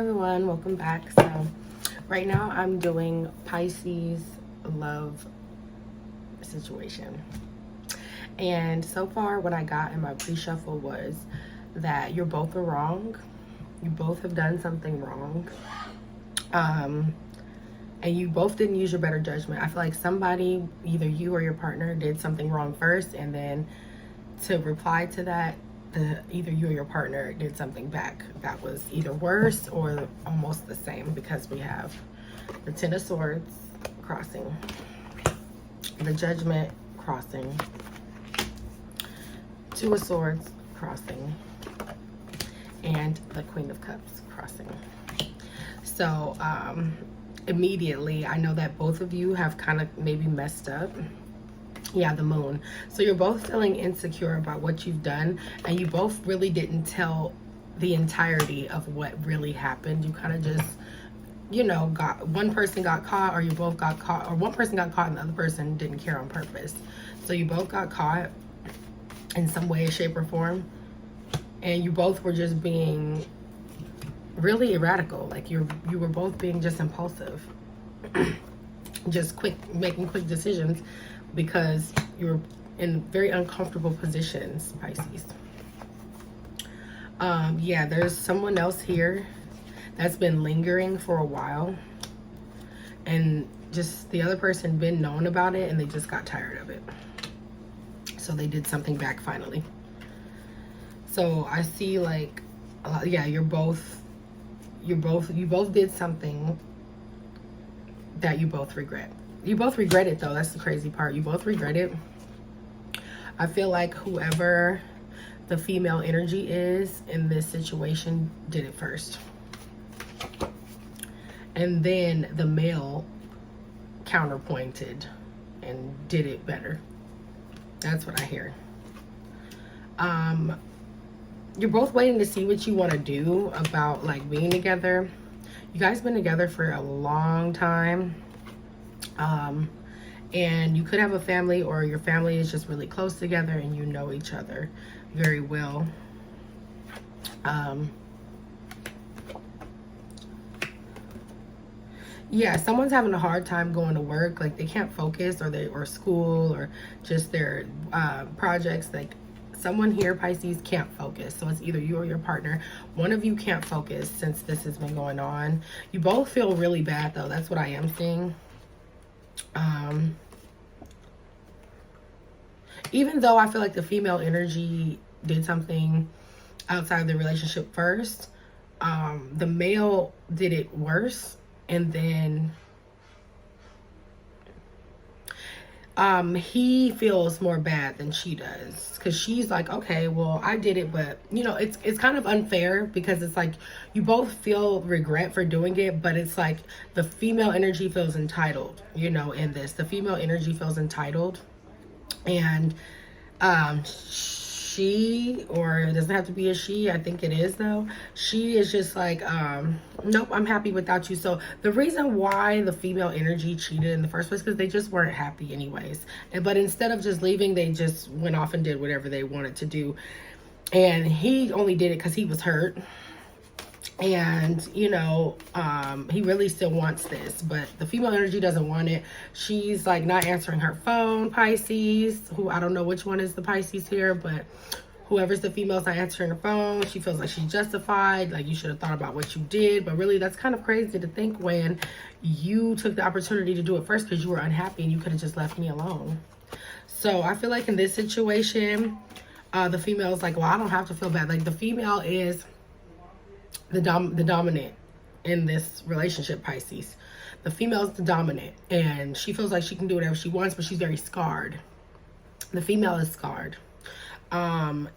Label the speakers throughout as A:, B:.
A: Everyone, welcome back. So right now I'm doing Pisces love situation, and so far what I got in my pre-shuffle was that you're both are wrong. You both have done something wrong, and you both didn't use your better judgment. I feel like somebody, either you or your partner, did something wrong first, and then to reply to that, either you or your partner did something back that was either worse or almost the same, because we have the Ten of Swords crossing, the Judgment crossing, Two of Swords crossing, and the Queen of Cups crossing. So immediately I know that both of you have kind of maybe messed up. Yeah, the Moon. So you're both feeling insecure about what you've done, and you both really didn't tell the entirety of what really happened. You kind of just, got one person got caught, or you both got caught, or one person got caught and the other person didn't care on purpose. So you both got caught in some way, shape, or form, and you both were just being really erratical. Like you were both being just impulsive, just making quick decisions, because you're in very uncomfortable positions, Pisces. Yeah, there's someone else here that's been lingering for a while, and just the other person been known about it and they just got tired of it, so they did something back finally. So I see, like, yeah, you both did something that you both regret. You both regret it, though. That's the crazy part. You both regret it. I feel like whoever the female energy is in this situation did it first, and then the male counterpointed and did it better. That's what I hear. You're both waiting to see what you want to do about, like, being together. You guys been together for a long time. And you could have a family, or your family is just really close together and you know each other very well. Yeah, someone's having a hard time going to work, like they can't focus, or school, or just their projects. Like, someone here, Pisces, can't focus. So it's either you or your partner. One of you can't focus since this has been going on. You both feel really bad, though. That's what I am seeing. Even though I feel like the female energy did something outside the relationship first, the male did it worse, and then he feels more bad than she does, because she's like, okay, well, I did it, but it's kind of unfair, because it's like you both feel regret for doing it, but it's like the female energy feels entitled, in this. The female energy feels entitled, and she, or it doesn't have to be a she, I think it is, though, she is just like, nope, I'm happy without you. So the reason why the female energy cheated in the first place, because they just weren't happy anyways, but instead of just leaving, they just went off and did whatever they wanted to do, and he only did it because he was hurt. And he really still wants this, but the female energy doesn't want it. She's like not answering her phone, Pisces, who I don't know which one is the Pisces here, but whoever's the female's not answering her phone. She feels like she's justified, like you should have thought about what you did. But really, that's kind of crazy to think, when you took the opportunity to do it first because you were unhappy and you could have just left me alone. So I feel like in this situation, the female is like, well, I don't have to feel bad. Like, the female is the dominant in this relationship, Pisces. The female is the dominant, and she feels like she can do whatever she wants, but she's very scarred. The female is scarred, and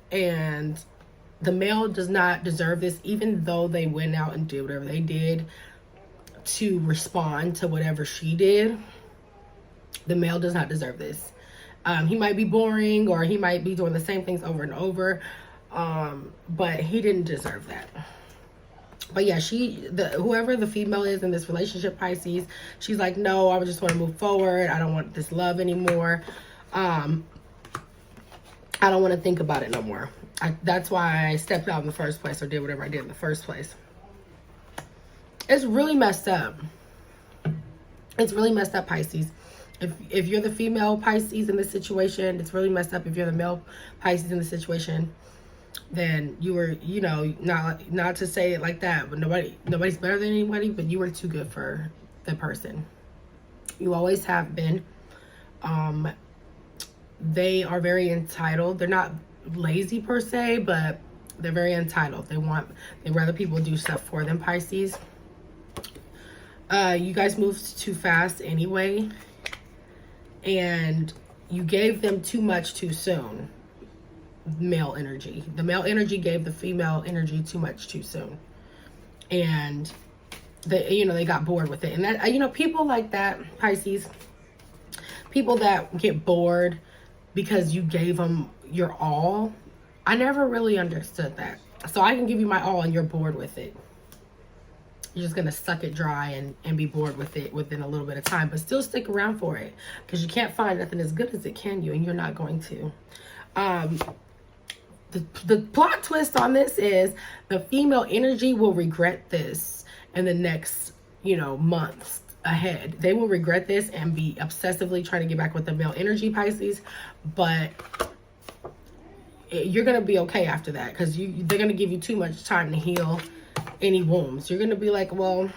A: the male does not deserve this, even though they went out and did whatever they did to respond to whatever she did. The male does not deserve this. He might be boring, or he might be doing the same things over and over, but he didn't deserve that. But yeah, whoever the female is in this relationship, Pisces, she's like, no, I just want to move forward. I don't want this love anymore. I don't want to think about it no more. That's why I stepped out in the first place, or did whatever I did in the first place. It's really messed up. It's really messed up, Pisces. If you're the female Pisces in this situation, it's really messed up. If you're the male Pisces in the situation, then you were, you know, not to say it like that, but nobody's better than anybody, but you were too good for the person. You always have been. They are very entitled. They're not lazy per se, but they're very entitled. They rather people do stuff for them, Pisces. You guys moved too fast anyway, and you gave them too much too soon. Male energy. The male energy gave the female energy too much too soon, and they got bored with it. And that, people like that, Pisces, people that get bored because you gave them your all. I never really understood that. So I can give you my all and you're bored with it. You're just going to suck it dry and be bored with it within a little bit of time, but still stick around for it, because you can't find nothing as good as it can you, and you're not going to. The plot twist on this is the female energy will regret this in the next, months ahead. They will regret this and be obsessively trying to get back with the male energy, Pisces, but you're going to be okay after that, because they're going to give you too much time to heal any wounds. You're going to be like, well,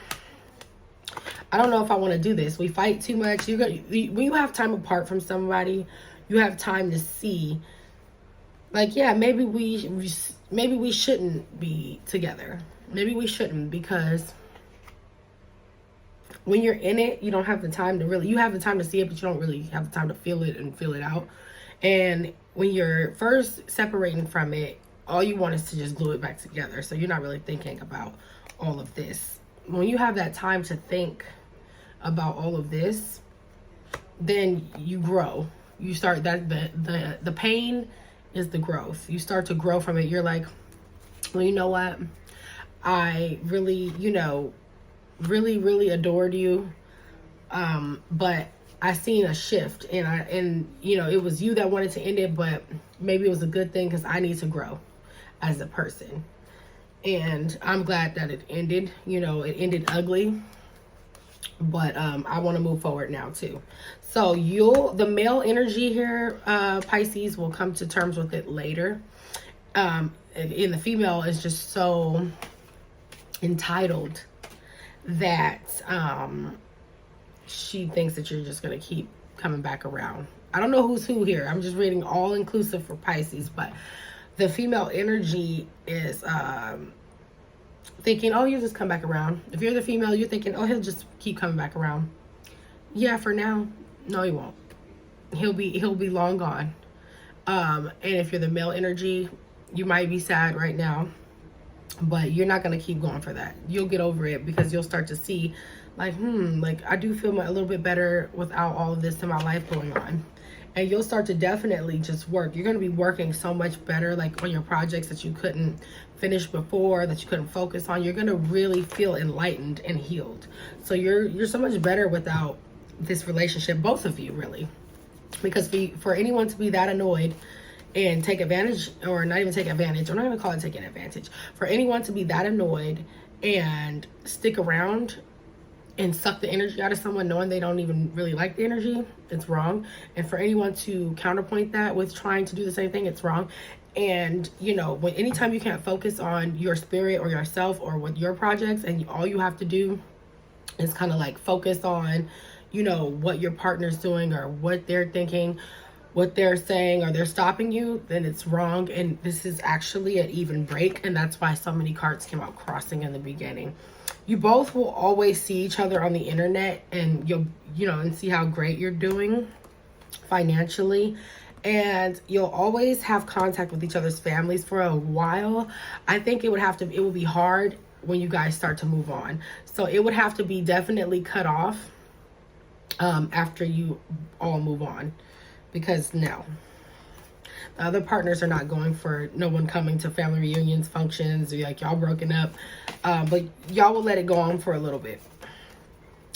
A: I don't know if I want to do this. We fight too much. When you have time apart from somebody, you have time to see, like, yeah, maybe we shouldn't be together. Maybe we shouldn't, because when you're in it, you don't have the time to really, you have the time to see it, but you don't really have the time to feel it and feel it out. And when you're first separating from it, all you want is to just glue it back together. So you're not really thinking about all of this. When you have that time to think about all of this, then you grow. You start the pain is the growth. You start to grow from it. You're like, well, you know what? I really, really adored you. But I seen a shift, and it was you that wanted to end it, but maybe it was a good thing, because I need to grow as a person. And I'm glad that it ended. It ended ugly, but I want to move forward now too. So the male energy here, Pisces, will come to terms with it later. And the female is just so entitled that she thinks that you're just going to keep coming back around. I don't know who's who here. I'm just reading all inclusive for Pisces, but the female energy is thinking, oh, you'll just come back around. If you're the female, you're thinking, oh, he'll just keep coming back around. Yeah, for now. No, he won't. He'll be long gone. And if you're the male energy, you might be sad right now, but you're not going to keep going for that. You'll get over it, because you'll start to see, like, I do feel a little bit better without all of this in my life going on. And you'll start to definitely just work. You're going to be working so much better, like on your projects that you couldn't finish before, that you couldn't focus on. You're going to really feel enlightened and healed. So you're so much better without this relationship, both of you, really. Because for anyone to be that annoyed and take advantage, or not even take advantage, I'm not even calling it taking advantage, for anyone to be that annoyed and stick around and suck the energy out of someone knowing they don't even really like the energy, it's wrong. And for anyone to counterpoint that with trying to do the same thing, it's wrong. And anytime you can't focus on your spirit or yourself or with your projects, and all you have to do is kind of like focus on what your partner's doing or what they're thinking, what they're saying, or they're stopping you, then it's wrong. And this is actually an even break, and that's why so many cards came out crossing in the beginning. You both will always see each other on the internet, and you'll and see how great you're doing financially, and you'll always have contact with each other's families for a while. I think it would be hard when you guys start to move on. So it would have to be definitely cut off after you all move on, because no, the other partners are not going for no one coming to family reunions, functions, or like y'all broken up, but y'all will let it go on for a little bit.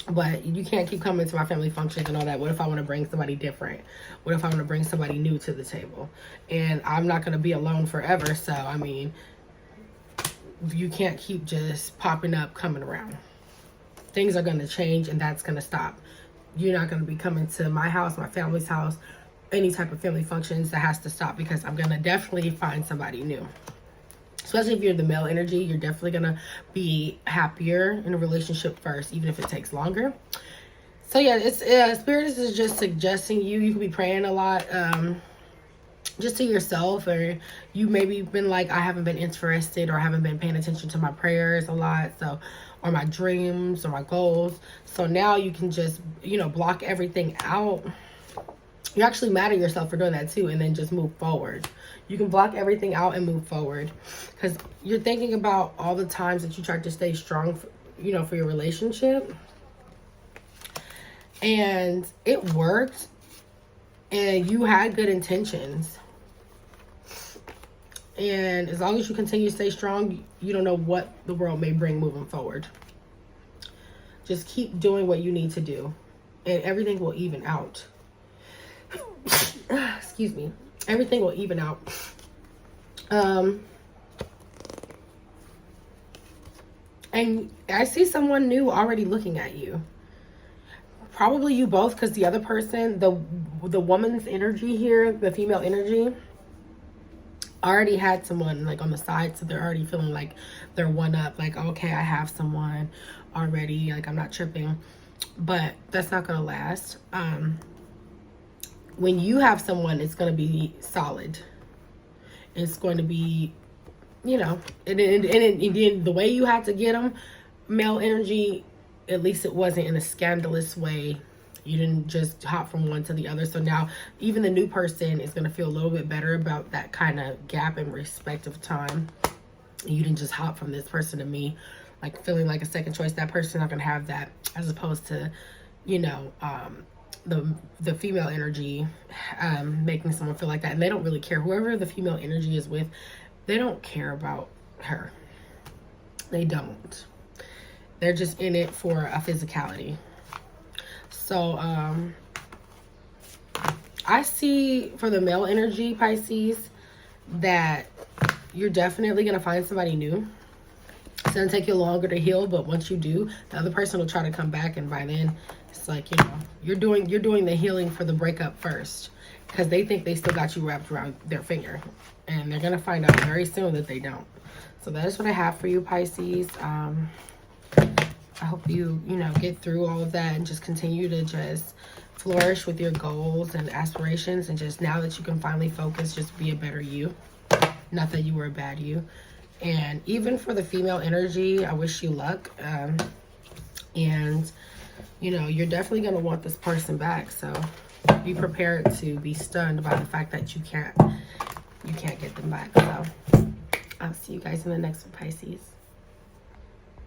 A: But you can't keep coming to my family functions and all that. What if I want to bring somebody different? What if I want to bring somebody new to the table? And I'm not going to be alone forever. So, I mean, you can't keep just popping up, coming around. things are going to change, and that's going to stop. You're not going to be coming to my house, my family's house, any type of family functions. That has to stop, because I'm going to definitely find somebody new. Especially if you're the male energy, you're definitely going to be happier in a relationship first, even if it takes longer. So yeah, it's Spirit is just suggesting you could be praying a lot, just to yourself, or you maybe been like, I haven't been interested, or I haven't been paying attention to my prayers a lot, so, or my dreams or my goals. So now you can just, block everything out. You're actually mad at yourself for doing that too, and then just move forward. You can block everything out and move forward, because you're thinking about all the times that you tried to stay strong, for your relationship, and it worked, and you had good intentions. And as long as you continue to stay strong, you don't know what the world may bring moving forward. Just keep doing what you need to do, and everything will even out. Excuse me. Everything will even out. And I see someone new already looking at you. Probably you both, because the other person, the woman's energy here, the female energy, already had someone like on the side, so they're already feeling like they're one up, like, okay, I have someone already, like, I'm not tripping. But that's not gonna last. When you have someone, it's going to be solid. It's going to be, and the way you had to get them, male energy, at least it wasn't in a scandalous way. You didn't just hop from one to the other. So now even the new person is going to feel a little bit better about that kind of gap in respect of time. You didn't just hop from this person to me, like feeling like a second choice. That person's not going to have that, as opposed to, the female energy making someone feel like that. And they don't really care. Whoever the female energy is with, they don't care about her. They don't. They're just in it for a physicality. So I see for the male energy, Pisces, that you're definitely going to find somebody new. It's going to take you longer to heal, but once you do, the other person will try to come back, and by then it's like, you're doing the healing for the breakup first, because they think they still got you wrapped around their finger, and they're going to find out very soon that they don't. So that is what I have for you, Pisces. I hope you get through all of that and just continue to just flourish with your goals and aspirations, and just now that you can finally focus, just be a better you. Not that you were a bad you. And even for the female energy, I wish you luck. And you're definitely going to want this person back. So be prepared to be stunned by the fact that you can't get them back. So I'll see you guys in the next one, Pisces.